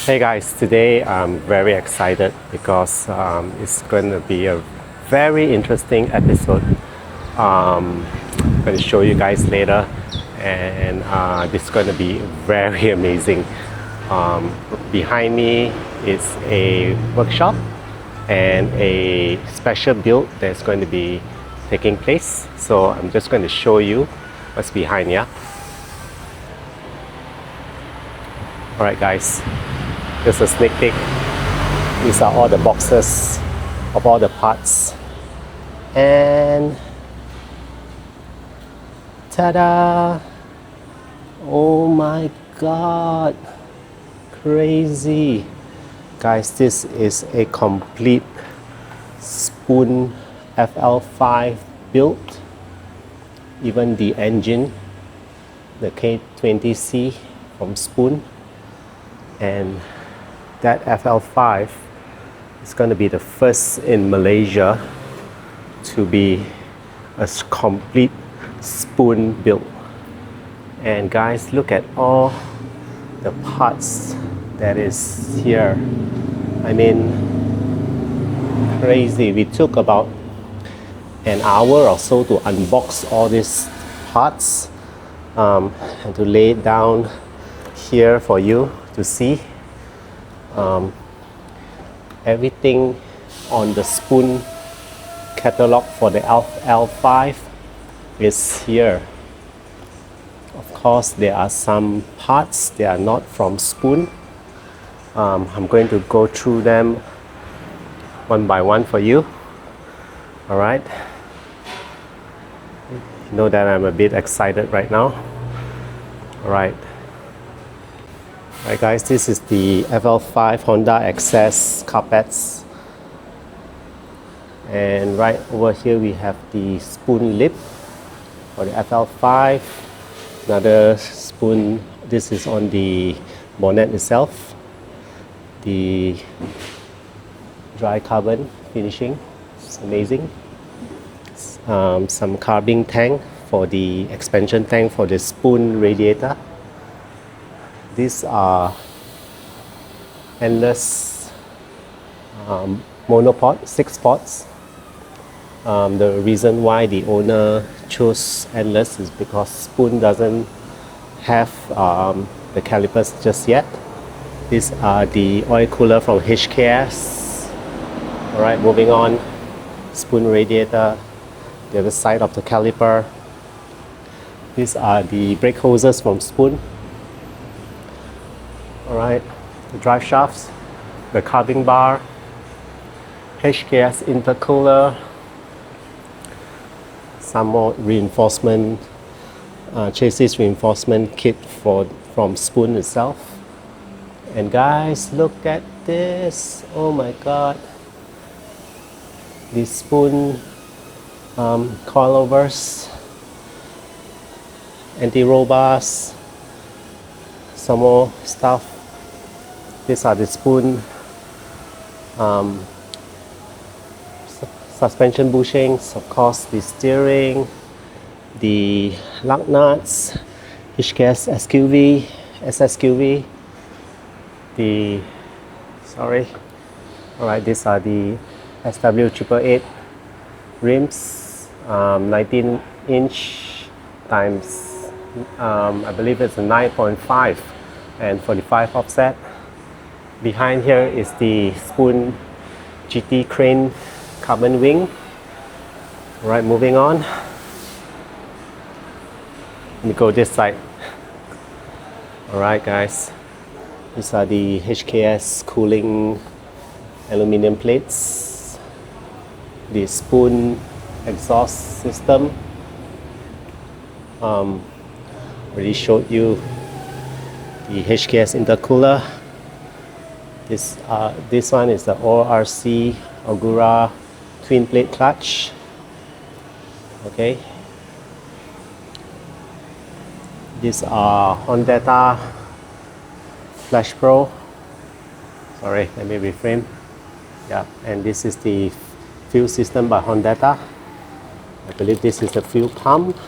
Hey guys, today I'm very excited because it's going to be a very interesting episode. I'm going to show you guys later, and this is going to be very amazing. Behind me is a workshop and a special build that's going to be taking place. So I'm just going to show you what's behind here. Alright guys, just a sneak peek. These are all the boxes of all the parts. And ta-da! Oh my god! Crazy! Guys, this is a complete Spoon FL5 build. Even the engine, the K20C from Spoon. And that FL5 is going to be the first in Malaysia to be a complete Spoon build. And guys, look at all the parts that is here. I mean, crazy. We took about an hour or so to unbox all these parts and to lay it down here for you to see. Everything on the Spoon catalog for the FL5 is here. Of course, there are some parts that are not from Spoon. I'm going to go through them one by one for you. Alright. You know that I'm a bit excited right now. Alright. Alright guys, this is the FL5 Honda Access carpets. And right over here we have the Spoon lip for the FL5. Another Spoon, this is on the bonnet itself. The dry carbon finishing, it's amazing. Some carbon tank for the expansion tank for the Spoon radiator. These are endless monopod, 6 pods. The reason why the owner chose endless is because Spoon doesn't have the calipers just yet. These are the oil cooler from HKS. Alright, moving on. Spoon radiator, the other side of the caliper. These are the brake hoses from Spoon. Alright, the drive shafts, the carving bar, HKS intercooler, some more reinforcement, chassis reinforcement kit from Spoon itself. And guys, look at this! Oh my god! The Spoon coilovers, anti-roll bars, some more stuff. These are the Spoon suspension bushings, of course the steering, the lug nuts, HKS SQV, SSQV, alright, these are the SW888 rims, 19 inch times, I believe it's a 9.5 and 45 offset. Behind here is the Spoon GT crane carbon wing. Alright, moving on. Let me go this side. Alright guys, these are the HKS cooling aluminum plates. The Spoon exhaust system. Already showed you the HKS intercooler. This one is the ORC Ogura twin plate clutch. Okay. These are Honda Flash Pro. Sorry, let me reframe. Yeah, and this is the fuel system by Honda. I believe this is the fuel pump.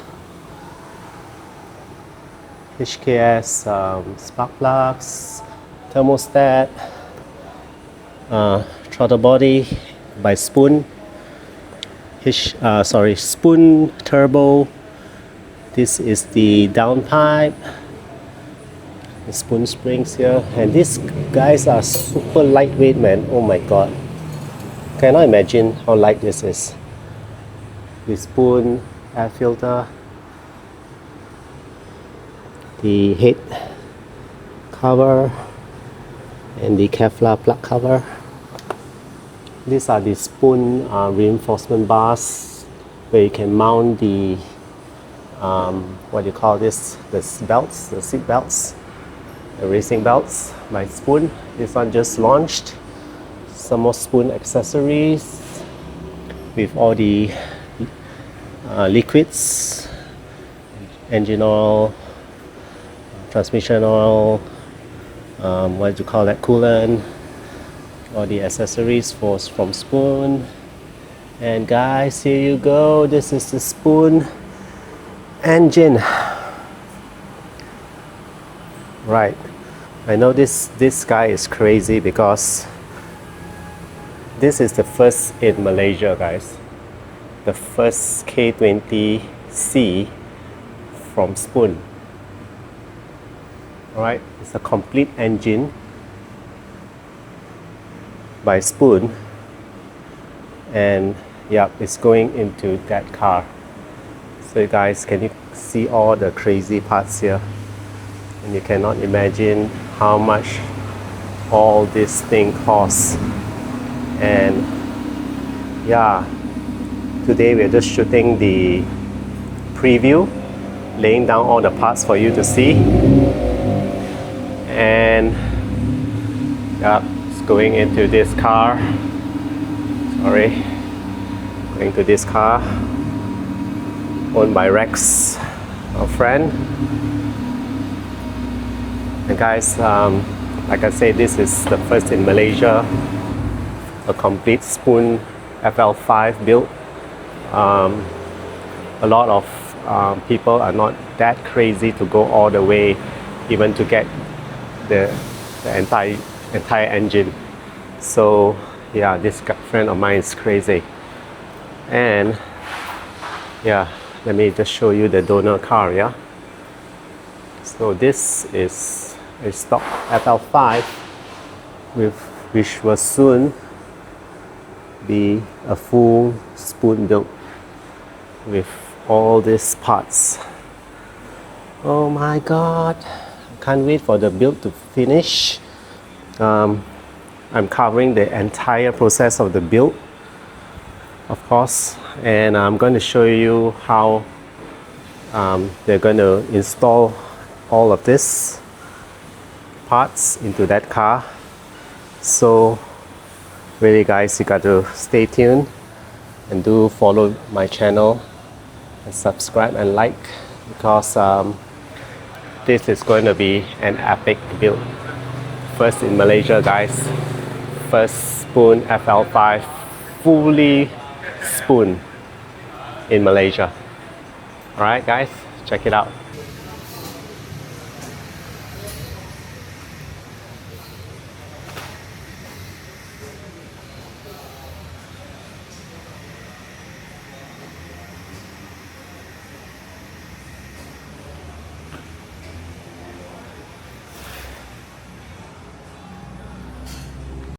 HKS spark plugs, thermostat, throttle body by Spoon, Spoon turbo. This is the downpipe, the Spoon springs here, and these guys are super lightweight, man. Oh my god, cannot imagine how light this is. The Spoon air filter, the head cover, and the Kevlar plug cover. These are the Spoon reinforcement bars where you can mount the what do you call this? The belts, the seat belts, the racing belts by Spoon. This one just launched. Some more Spoon accessories with all the liquids, engine oil, transmission oil, what do you call that, coolant, all the accessories from Spoon. And guys, here you go, this is the Spoon engine. Right, I know this guy is crazy because this is the first in Malaysia, guys. The first K20C from Spoon. Alright, it's a complete engine by Spoon, and yeah, it's going into that car. So guys, can you see all the crazy parts here? And you cannot imagine how much all this thing costs. And yeah, today we're just shooting the preview, laying down all the parts for you to see. And yeah, it's going into this car. Sorry, going to this car owned by Rex, our friend. And guys, like I said, this is the first in Malaysia, a complete Spoon FL5 build. A lot of people are not that crazy to go all the way, even to get the entire engine. So yeah, this friend of mine is crazy. And yeah, let me just show you the donor car. Yeah, so this is a stock FL5 which will soon be a full Spoon build with all these parts. Oh my god, can't wait for the build to finish. I'm covering the entire process of the build, of course, and I'm going to show you how they're going to install all of this parts into that car. So really guys, you got to stay tuned and do follow my channel and subscribe and like, because this is going to be an epic build. First in Malaysia, guys. First Spoon FL5 fully Spoon in Malaysia. Alright guys, check it out.